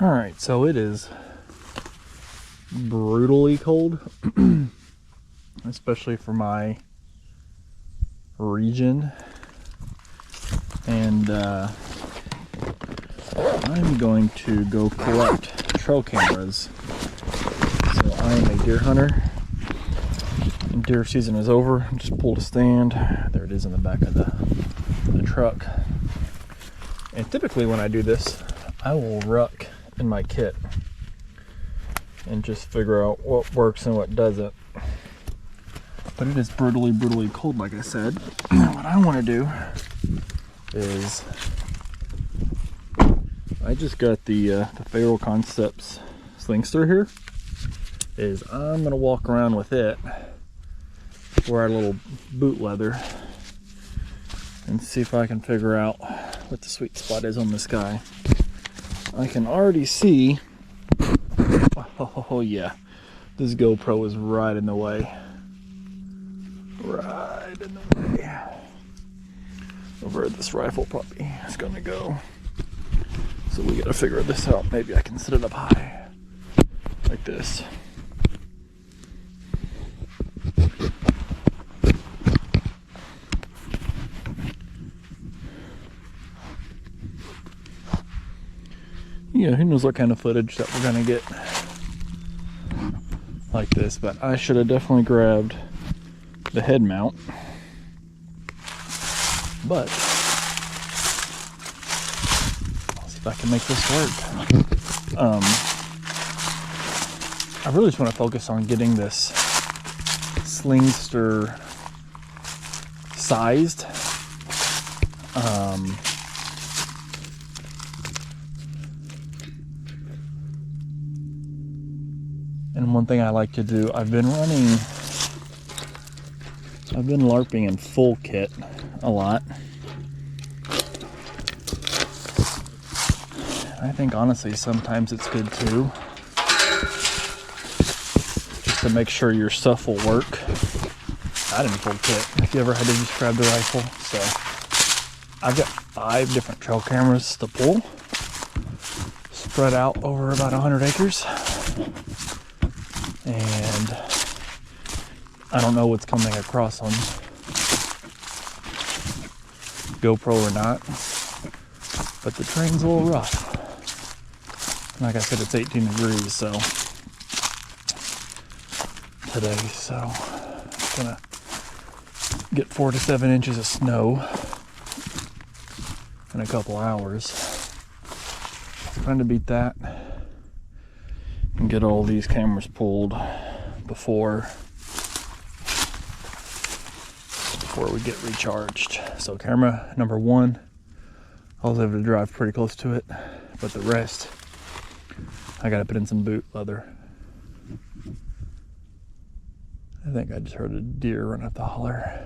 All right, so it is brutally cold, especially for my region. And I'm going to go collect trail cameras. So I am a deer hunter, and deer season is over. Just pulled a stand. There it is in the back of the truck. And typically when I do this, I will ruck in my kit and just figure out what works and what doesn't. But it is brutally cold, like I said. What I want to do is, I just got the Feral Concepts Slingster here. Is I'm gonna walk around with it, wear a little boot leather, and see if I can figure out what the sweet spot is on this guy. I can already see, oh yeah, this GoPro is right in the way. Right in the way. Over this rifle probably is gonna go. So we gotta figure this out. Maybe I can set it up high, like this. Yeah, who knows what kind of footage that we're gonna get like this, but I should have definitely grabbed the head mount. But I'll see if I can make this work. I really just want to focus on getting this Slingster sized. And one thing I like to do, I've been LARPing in full kit a lot. I think honestly sometimes it's good too, just to make sure your stuff will work. Not in full kit, if you ever had to just grab the rifle. So I've got 5 different trail cameras to pull, spread out over about 100 acres. And I don't know what's coming across on GoPro or not, but the terrain's a little rough. Like I said, it's 18 degrees so today, so I'm gonna get 4 to 7 inches of snow in a couple hours. Trying to beat that and get all these cameras pulled before we get recharged. So camera number 1, I was able to drive pretty close to it, but the rest I gotta put in some boot leather. I think I just heard a deer run up the holler.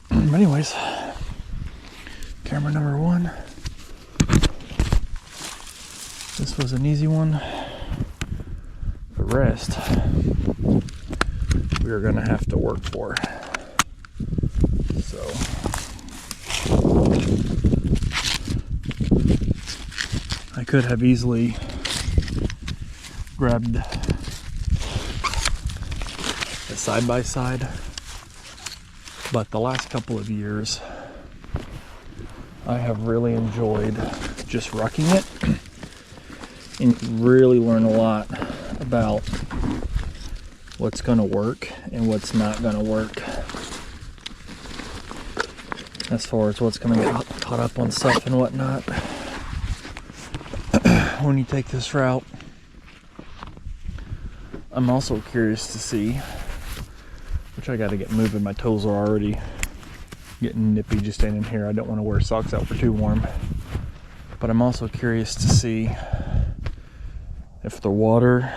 But anyways, camera number 1. This was an easy one. The rest we are gonna have to work for. So I could have easily grabbed the side-by-side, but the last couple of years I have really enjoyed just rucking it, and you really learn a lot about what's going to work and what's not going to work, as far as what's going to get caught up on stuff and whatnot when you take this route. I'm also curious to see, which I got to get moving, my toes are already getting nippy just standing here. I don't want to wear socks out for too warm, but I'm also curious to see if the water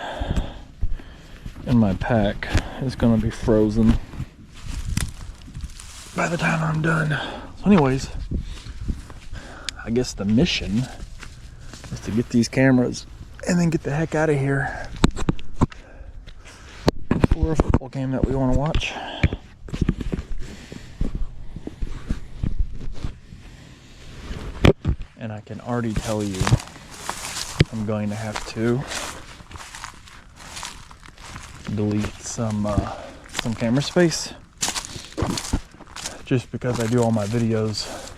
in my pack is going to be frozen by the time I'm done. So anyways, I guess the mission is to get these cameras and then get the heck out of here for a football game that we want to watch. And I can already tell you I'm going to have to delete some camera space, just because I do all my videos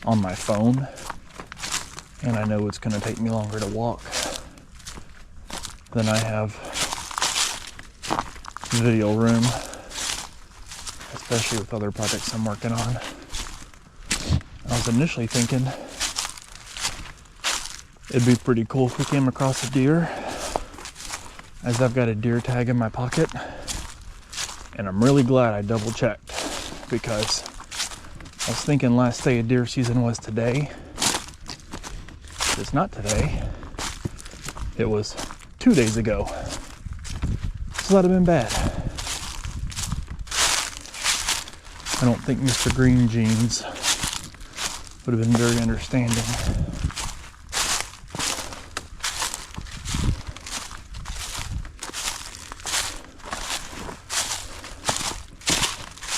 on my phone, and I know it's going to take me longer to walk than I have video room, especially with other projects I'm working on. I was initially thinking it'd be pretty cool if we came across a deer, as I've got a deer tag in my pocket, and I'm really glad I double checked, because I was thinking last day of deer season was today. It's not today. It was 2 days ago. So that'd have been bad. I don't think Mr. Green Jeans would have been very understanding.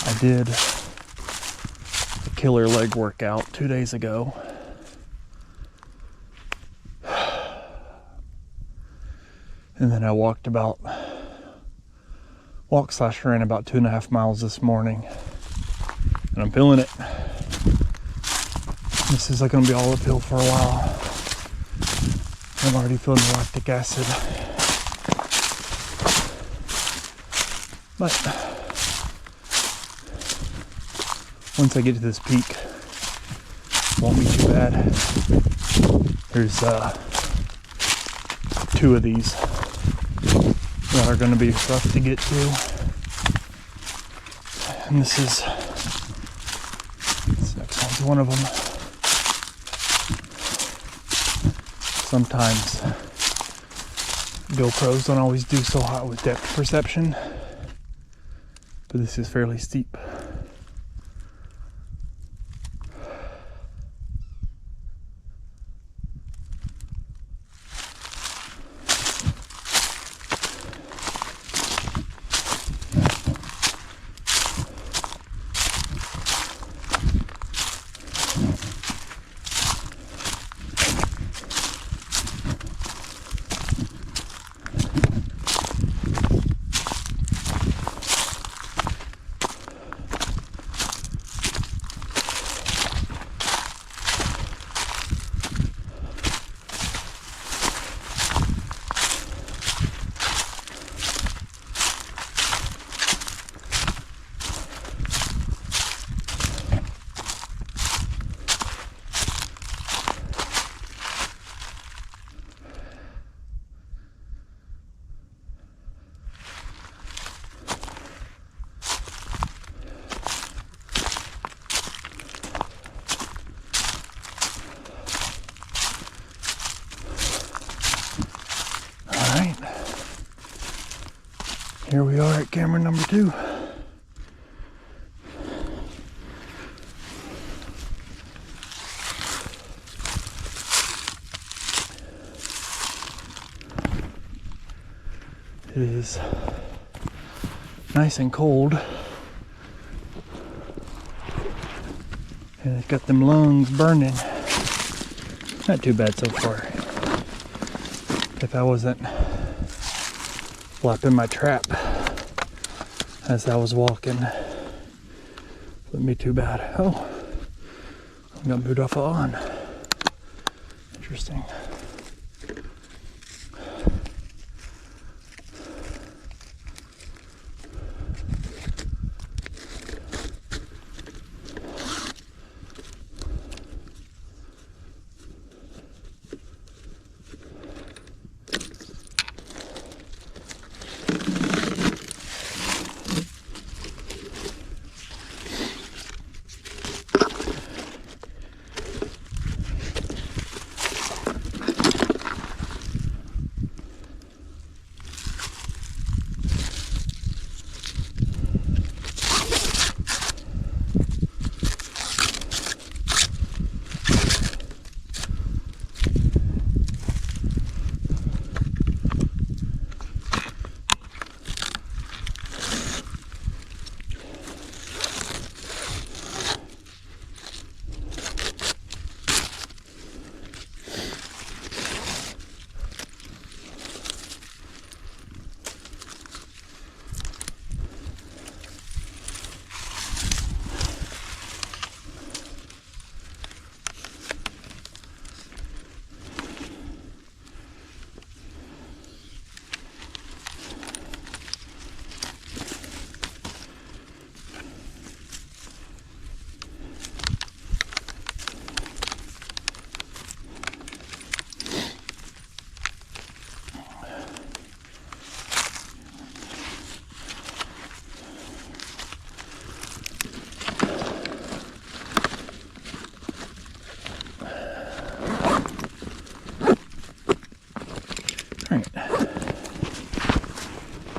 I did a killer leg workout 2 days ago. And then I ran about 2.5 miles this morning. And I'm feeling it. This is going to be all uphill for a while. I'm already feeling the lactic acid. But once I get to this peak, it won't be too bad. There's 2 of these that are going to be rough to get to. And this next one's one of them. Sometimes GoPros don't always do so hot with depth perception, but this is fairly steep. Here we are at camera number 2. It is nice and cold, and it's got them lungs burning. Not too bad so far. If I wasn't flapping my trap as I was walking, wouldn't be too bad. Oh, I got moved off on. Interesting.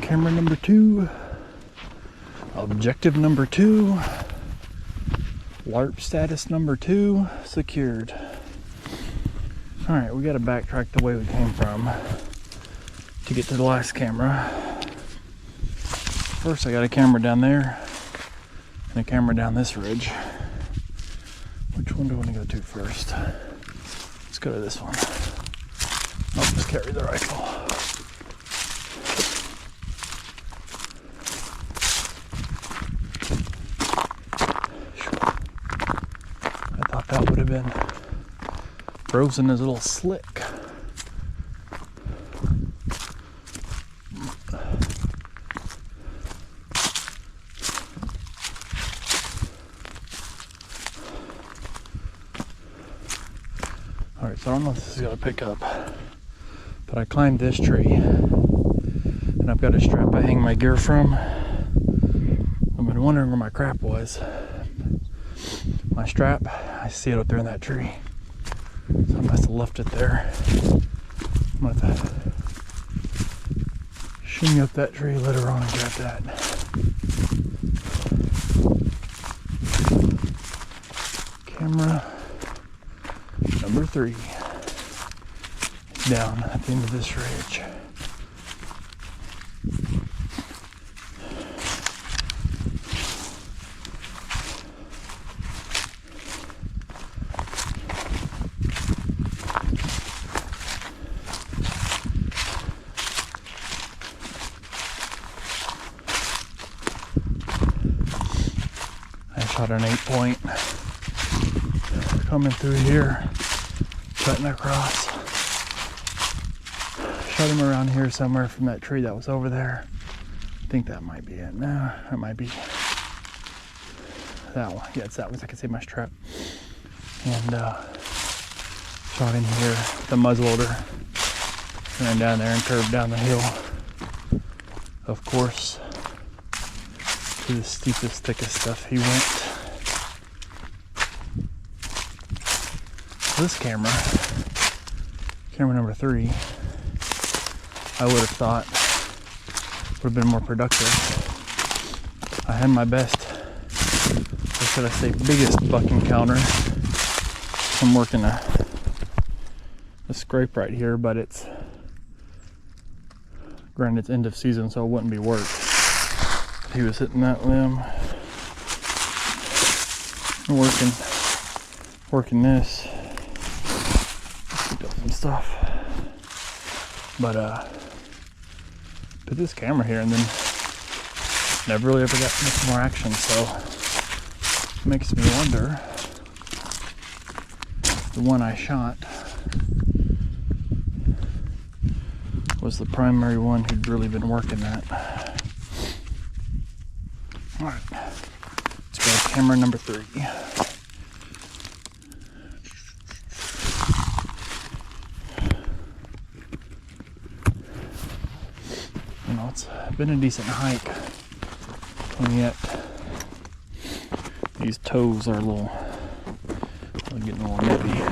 Camera number 2. Objective number 2. LARP status number 2 secured. Alright, we gotta backtrack the way we came from to get to the last camera. First I got a camera down there and a camera down this ridge. Which one do I want to go to first? Let's go to this one. I'll just carry the rifle. I thought that would have been frozen as a little slick. Alright, so I don't know if this is going to pick up, but I climbed this tree and I've got a strap I hang my gear from. I've been wondering where my crap was. My strap, I see it up there in that tree. So I must have left it there. I'm going to have to shimmy up that tree later on and grab that. Camera number 3. Down at the end of this ridge. I shot an 8-point coming through here, cutting across. Shot him around here somewhere from that tree that was over there. I think that might be it. No, that might be that one. Yeah, it's that one. I can see my strap. And shot him here with the muzzleloader. Ran down there and curved down the hill. Of course, to the steepest, thickest stuff he went. This camera number 3, I would have thought would have been more productive. I had my best, or should I say biggest buck encounter. I'm working a scrape right here, but it's, granted it's end of season, so it wouldn't be work. He was hitting that limb and working this. Picked up some stuff. But put this camera here and then never really ever got much more action, so it makes me wonder if the one I shot was the primary one who'd really been working that. Alright, let's go camera number 3. It's been a decent hike, and yet these toes are getting a little nippy.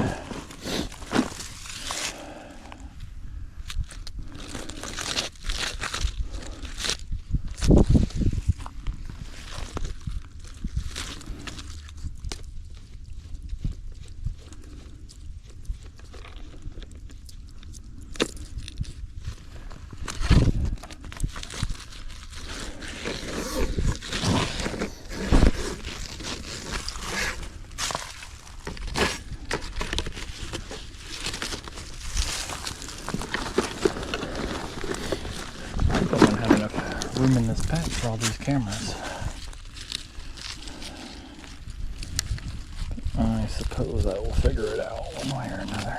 Room in this pack for all these cameras. I suppose I will figure it out one way or another.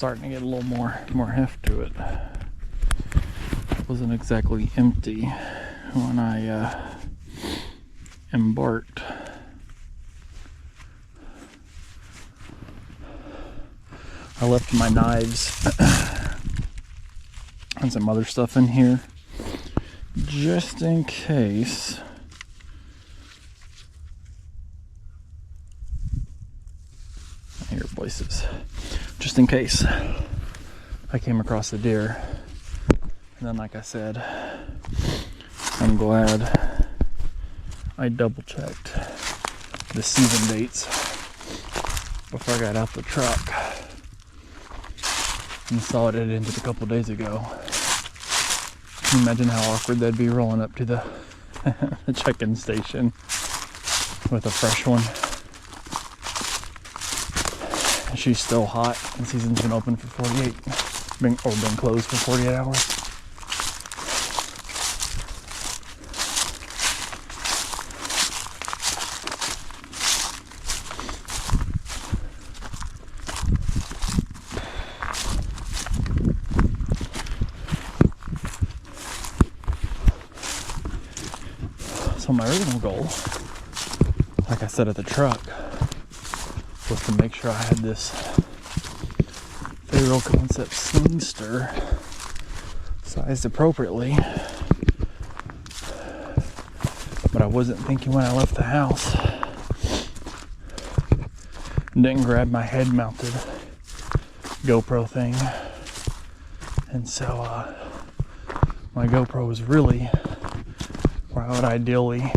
starting to get a little more heft to it. It wasn't exactly empty when I embarked. I left my knives and some other stuff in here just in case I hear voices. Just in case I came across a deer. And then, like I said, I'm glad I double checked the season dates before I got out the truck and saw it ended a couple days ago. Can you imagine how awkward that'd be rolling up to the, the check-in station with a fresh one? She's still hot, and season's been open for 48, been closed for 48 hours. So my original goal, like I said at the truck, was to make sure I had this Faro Concept Slingster sized appropriately. But I wasn't thinking when I left the house. Didn't grab my head mounted GoPro thing. And so my GoPro was really where I would ideally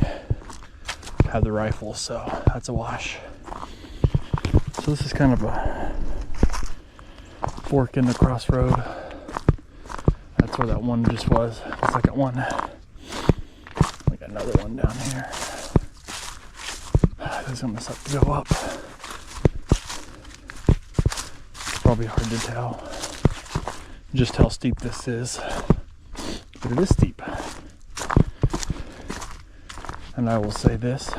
have the rifle, so that's a wash. So this is kind of a fork in the crossroad. That's where that one just was, the second one. We got another one down here. This is gonna suck to go up. It's probably hard to tell just how steep this is, but it is steep. And I will say this,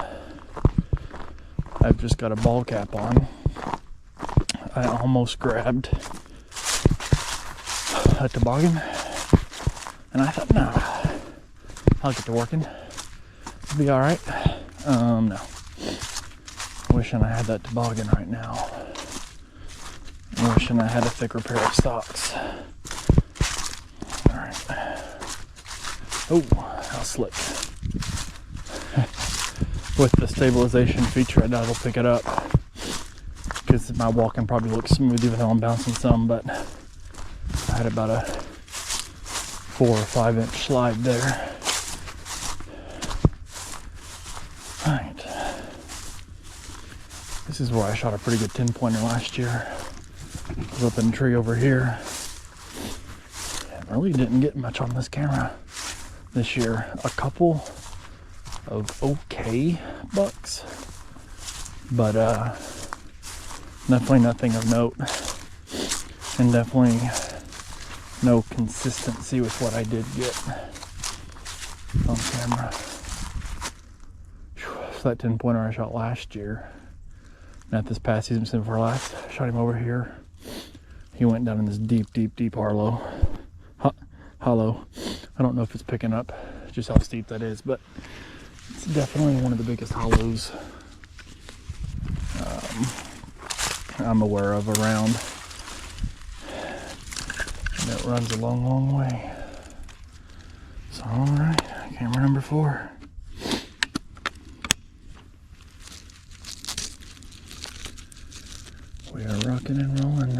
I've just got a ball cap on. I almost grabbed a toboggan, and I thought, no, I'll get to working. It'll be alright. No. Wishing I had that toboggan right now. Wishing I had a thicker pair of socks. Alright. Oh, how slick. With the stabilization feature, I doubt it'll pick it up, because my walking probably looks smooth even though I'm bouncing some, but I had about a 4 or 5 inch slide there. Alright. This is where I shot a pretty good 10-pointer last year. I was up in a tree over here. I really didn't get much on this camera this year. A couple of okay bucks, but definitely nothing of note, and definitely no consistency with what I did get on camera. So that 10-pointer I shot last year, not this past season, before last, I shot him over here. He went down in this deep hollow. I don't know if it's picking up just how steep that is, but it's definitely one of the biggest hollows I'm aware of around. And it runs a long way. So, alright, camera number 4. We are rocking and rolling.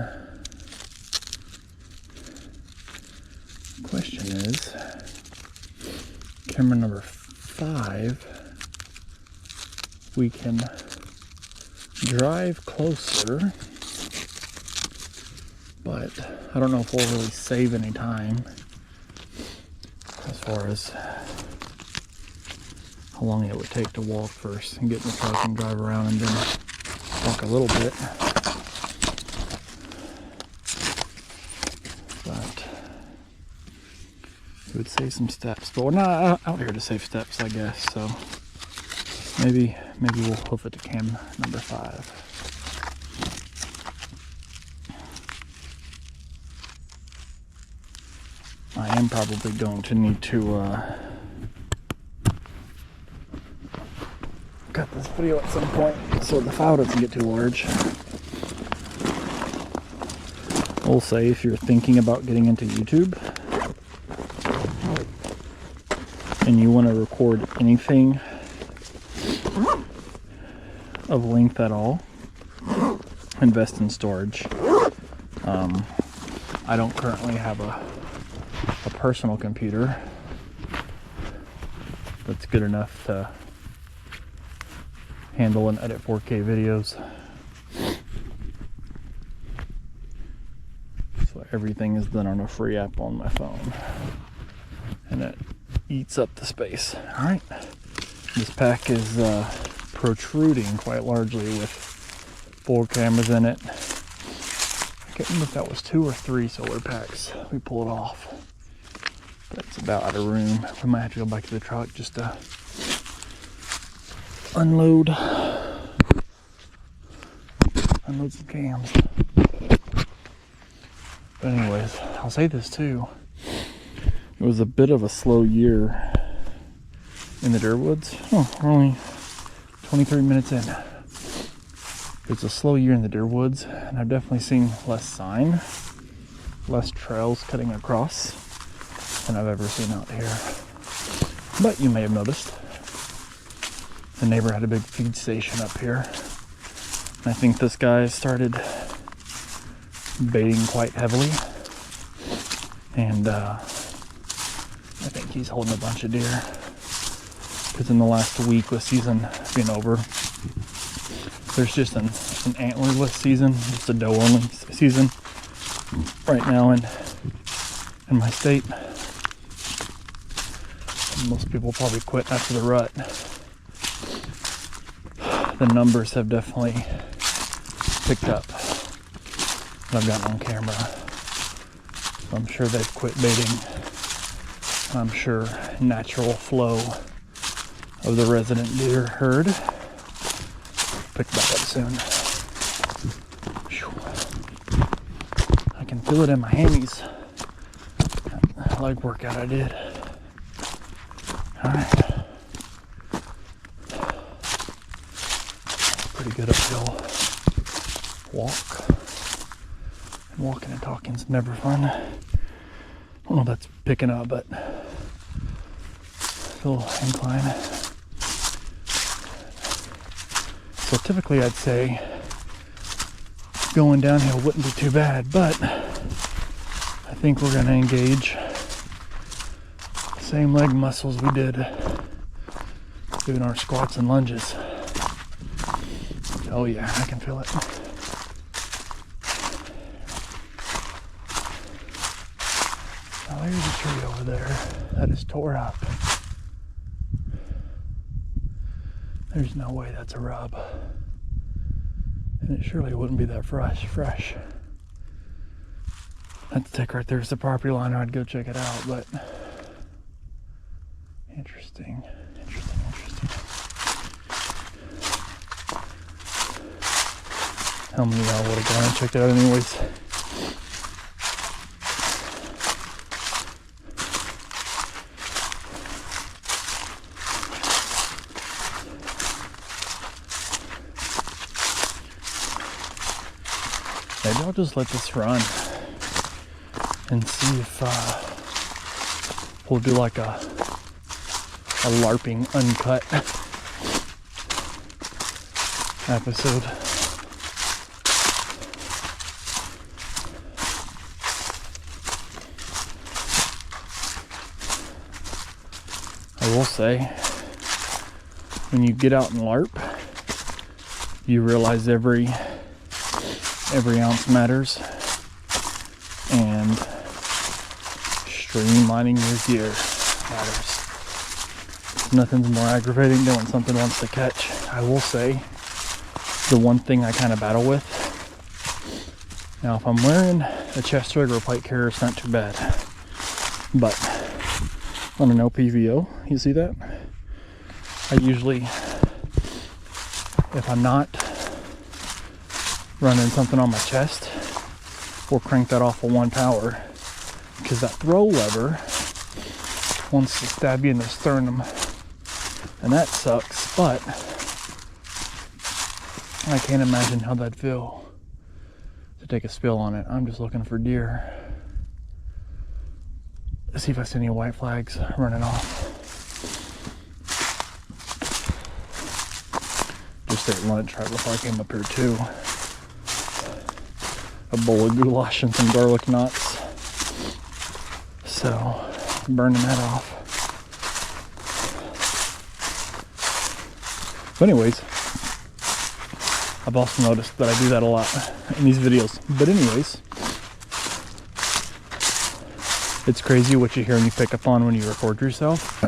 Question is, camera number 5, we can drive closer, but I don't know if we'll really save any time as far as how long it would take to walk first and get in the truck and drive around and then walk a little bit. But it would save some steps, but we're not out here to save steps, I guess, so maybe we'll hoof it to cam number 5. I am probably going to need to cut this video at some point so the file doesn't get too large. I'll say, if you're thinking about getting into YouTube and you want to record anything of length at all, invest in storage. I don't currently have a personal computer that's good enough to handle and edit 4K videos. So everything is done on a free app on my phone, and it eats up the space. Alright, this pack is protruding quite largely with 4 cameras in it. I can't remember if that was 2 or 3 solar packs we pulled off. That's about out of room. We might have to go back to the truck just to unload some cams. But anyways, I'll say this too. It was a bit of a slow year in the Deerwoods. Oh, we're only 23 minutes in. It's a slow year in the Deerwoods, and I've definitely seen less sign, less trails cutting across than I've ever seen out here. But you may have noticed the neighbor had a big feed station up here. And I think this guy started baiting quite heavily, and I think he's holding a bunch of deer, because in the last week with season being over, there's just an antlerless season, just a doe only season right now in my state. And most people probably quit after the rut. The numbers have definitely picked up that I've gotten on camera. So I'm sure they've quit baiting. I'm sure natural flow of the resident deer herd pick back up soon. I can feel it in my hammies. That leg workout I did. Alright. Pretty good uphill walk. And walking and talking's never fun. I don't know if that's picking up, but still incline. So typically I'd say going downhill wouldn't be too bad, but I think we're going to engage the same leg muscles we did doing our squats and lunges. Oh yeah, I can feel it. Now there's a tree over there that is tore up. There's no way that's a rub. And it surely wouldn't be that fresh. That stick right there is the property line. I'd go check it out, but interesting. How many of y'all would have gone and checked it out anyways? Maybe I'll just let this run and see if we'll do like a LARPing uncut episode. I will say, when you get out and LARP, you realize every ounce matters, and streamlining your gear matters. Nothing's more aggravating than when something wants to catch. I will say, the one thing I kind of battle with, now if I'm wearing a chest rig or a plate carrier, it's not too bad, but on an LPVO, you see that? I usually, if I'm not running something on my chest or crank that off of one power, because that throw lever wants to stab you in the sternum, and that sucks. But I can't imagine how that'd feel to take a spill on it. I'm just looking for deer. Let's see if I see any white flags running off. Just ate lunch right before I came up here too. A bowl of goulash and some garlic knots. So, burning that off. But anyways, I've also noticed that I do that a lot in these videos. But anyways, it's crazy what you hear and you pick up on when you record yourself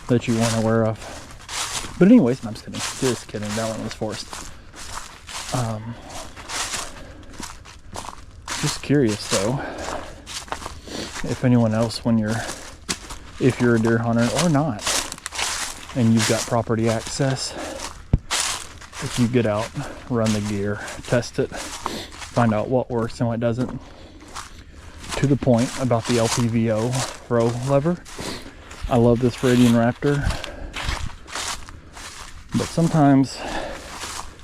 that you weren't aware of. But anyways, I'm just kidding. Just kidding. That one was forced. Just curious though, if anyone else, if you're a deer hunter or not, and you've got property access, if you get out, run the gear, test it, find out what works and what doesn't. To the point about the LPVO throw lever, I love this Radian Raptor, but sometimes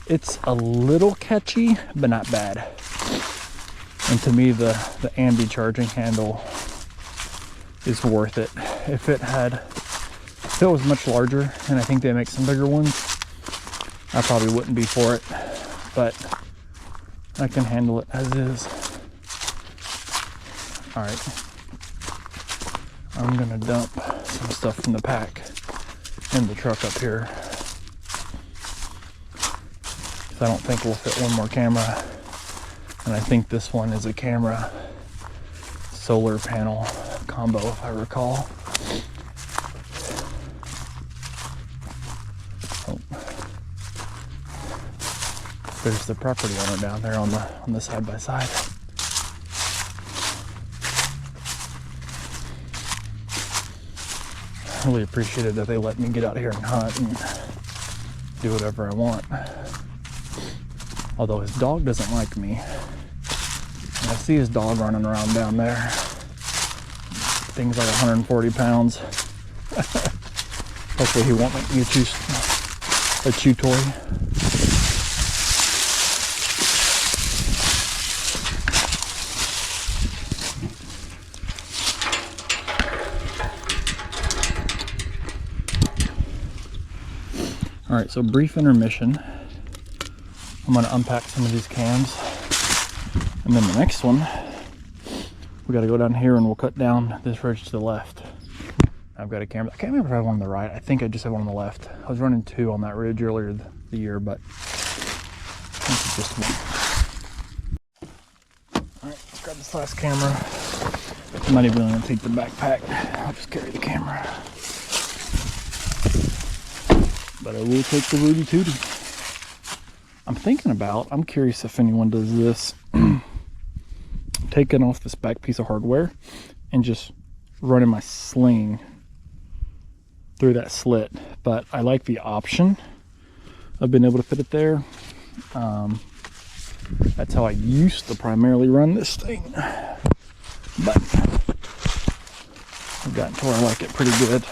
it's a little catchy, but not bad. And to me, the ambi charging handle is worth it. If it was much larger, and I think they make some bigger ones, I probably wouldn't be for it, but I can handle it as is. All right, I'm gonna dump some stuff from the pack in the truck up here. I don't think we'll fit one more camera, and I think this one is a camera solar panel combo, if I recall. Oh. There's the property owner down there on the side by side. I really appreciated that they let me get out here and hunt and do whatever I want. Although his dog doesn't like me. And I see his dog running around down there. Thing's like 140 pounds. Hopefully he won't make me a chew toy. All right, so brief intermission. I'm gonna unpack some of these cams, and then the next one, we gotta go down here and we'll cut down this ridge to the left. I've got a camera. I can't remember if I had one on the right. I think I just had one on the left. I was running 2 on that ridge earlier the year, but I think it's just one. All right, let's grab this last camera. I'm not even gonna take the backpack. I'll just carry the camera. But I will take the Rudy Tooty. I'm curious if anyone does this, taking off this back piece of hardware and just running my sling through that slit. But I like the option of being able to fit it there. That's how I used to primarily run this thing. But I've gotten to where I like it pretty good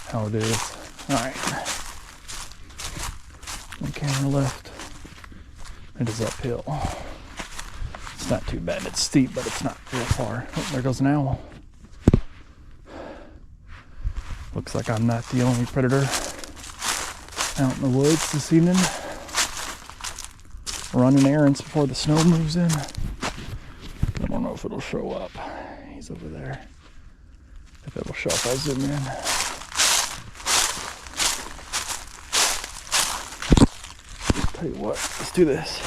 how it is. All right. One camera left. It is uphill. It's not too bad. It's steep, but it's not real far. Oh, there goes an owl. Looks like I'm not the only predator out in the woods this evening. Running errands before the snow moves in. I don't know if it'll show up. He's over there. If it'll show up, I'll zoom in. Tell you what, let's do this.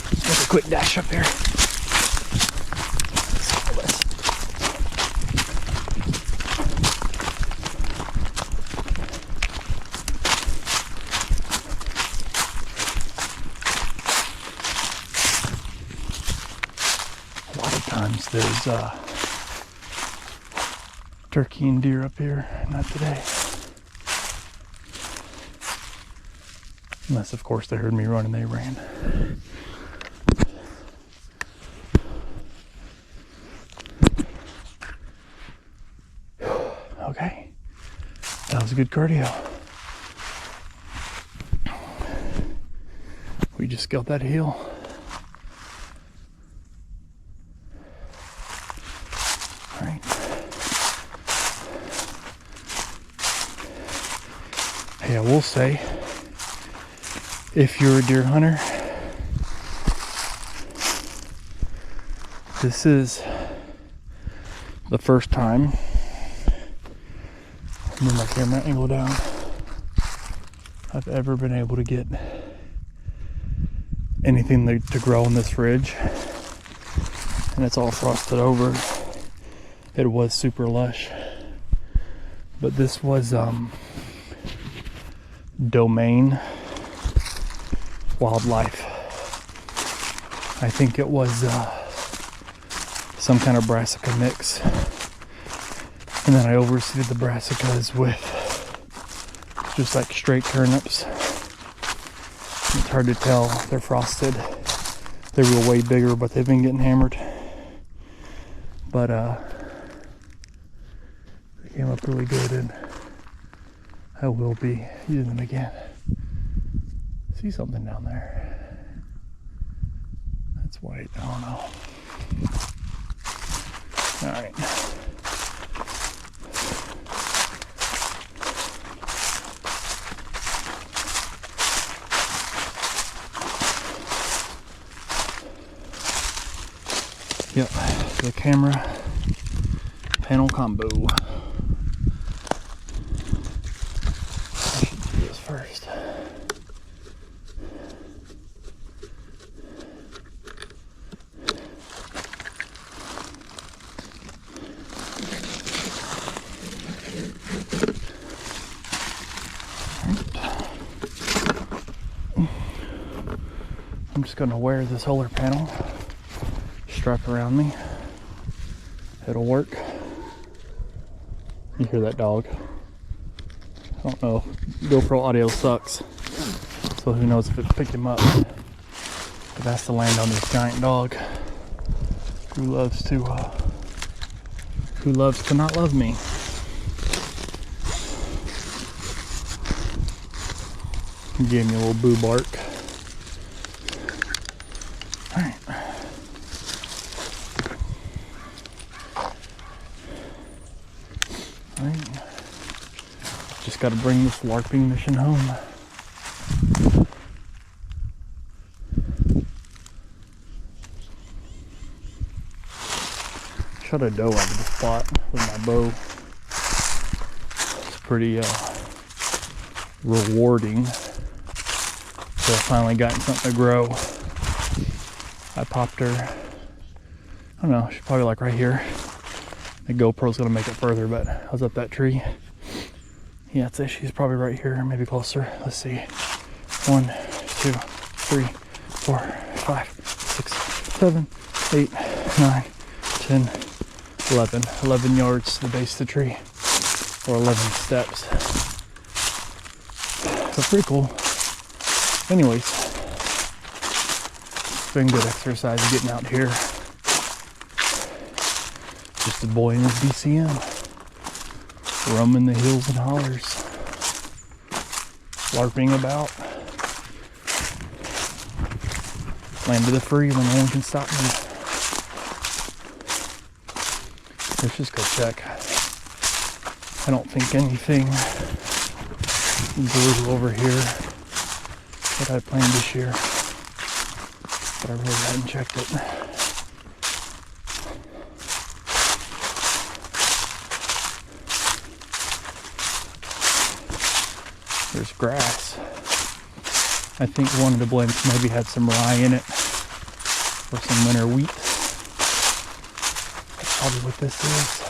Let's make a quick dash up here. A lot of times there's turkey and deer up here. Not today. Unless, of course, they heard me run and they ran. good cardio. We just scaled that hill. All right. Hey, I will say, if you're a deer hunter, this is the first time, move my camera angle down, I've ever been able to get anything to grow on this ridge, and it's all frosted over. It was super lush, but this was domain wildlife. I think it was some kind of brassica mix, and then I overseeded the brassicas with just like straight turnips. It's hard to tell, they're frosted. They were way bigger, but they've been getting hammered. But they came up really good, and I will be using them again. See something down there. That's white, I don't know. All right. Yep, the camera panel combo. I should do this first. I'm just going to wear the solar panel strap around me. It'll work. You hear that dog? I don't know. GoPro audio sucks, so who knows if it picked him up. But that's to land on this giant dog who loves to not love me. He gave me a little boo bark. Alright. Alright. Just gotta bring this LARPing mission home. Shot a doe out of the spot with my bow. It's pretty rewarding. So I finally gotten something to grow. I popped her, I don't know, she's probably like right here. The GoPro's gonna make it further, but I was up that tree. Yeah, I'd say she's probably right here, maybe closer. Let's see. 1, 2, 3, 4, 5, 6, 7, 8, 9, 10, 11. 11 yards to the base of the tree, or 11 steps. So pretty cool. Anyways, it's been good exercise getting out here. Just a boy in his BCM, roaming the hills and hollers, LARPing about. Land of the free when no one can stop me. Let's just go check. I don't think anything grew over here that I planned this year, but I really hadn't checked it. There's grass. I think one of the blends maybe had some rye in it, or some winter wheat. That's probably what this is.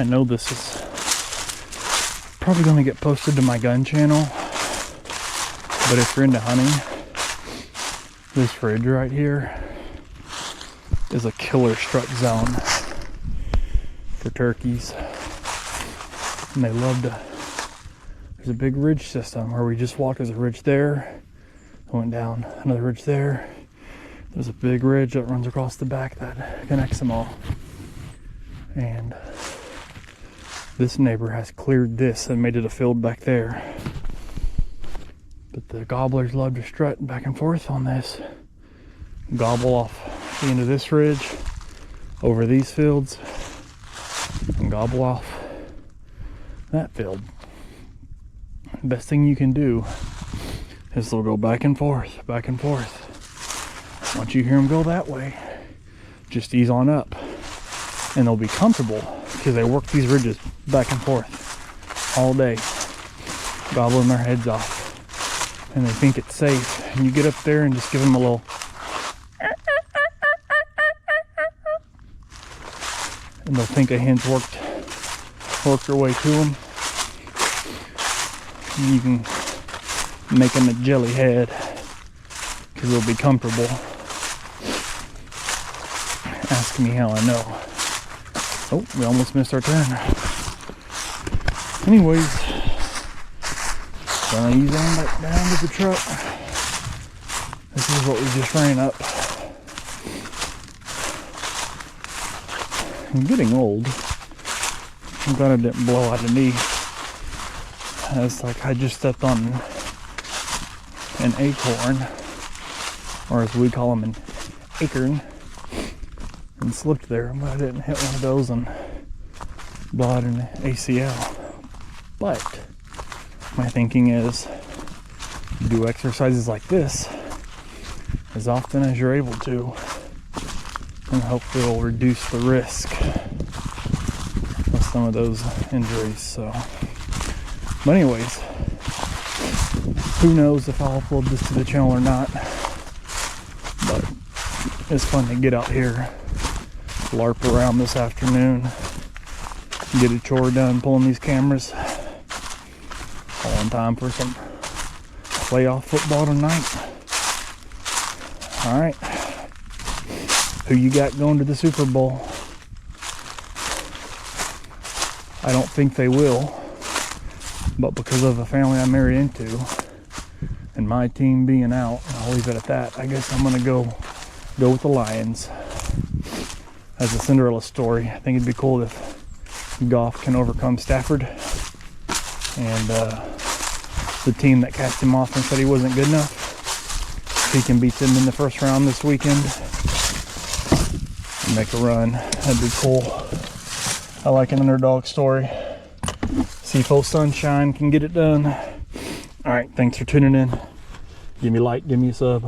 I know this is probably going to get posted to my gun channel, but if you're into hunting, this ridge right here is a killer strut zone. for turkeys. And they love to, there's a big ridge system where we just walked. There's a ridge there, went down, another ridge there. There's a big ridge that runs across the back that connects them all. And this neighbor has cleared this and made it a field back there. But the gobblers love to strut back and forth on this. Gobble off the end of this ridge, over these fields, and gobble off that field. Best thing you can do is they'll go back and forth, back and forth. Once you hear them go that way, just ease on up, and they'll be comfortable because they work these ridges back and forth all day, gobbling their heads off, and they think it's safe. And you get up there and just give them a little, and they'll think a hen's worked their way to them. And you can make them a jelly head because they'll be comfortable. Ask me how I know. Oh, we almost missed our turn. Anyways, gonna ease on back down to the truck. This is what we just ran up. I'm getting old. I'm glad I didn't blow out a knee. It's like I just stepped on an acorn, or as we call them, an acorn, and slipped there, but I didn't hit one of those and blow out an ACL. But my thinking is, do exercises like this as often as you're able to, and hopefully it'll reduce the risk of some of those injuries. So, but anyways, who knows if I'll upload this to the channel or not, but it's fun to get out here, LARP around this afternoon, get a chore done pulling these cameras, all in time for some playoff football tonight. Alright, who you got going to the Super Bowl? I don't think they will, but because of the family I'm married into and my team being out, I'll leave it at that. I guess I'm gonna go with the Lions as a Cinderella story. I think it'd be cool if Goff can overcome Stafford and the team that cast him off and said he wasn't good enough. If he can beat them in the first round this weekend and make a run, that'd be cool. I like an underdog story. See if old Sunshine can get it done. Alright, thanks for tuning in. Give me a like, give me a sub.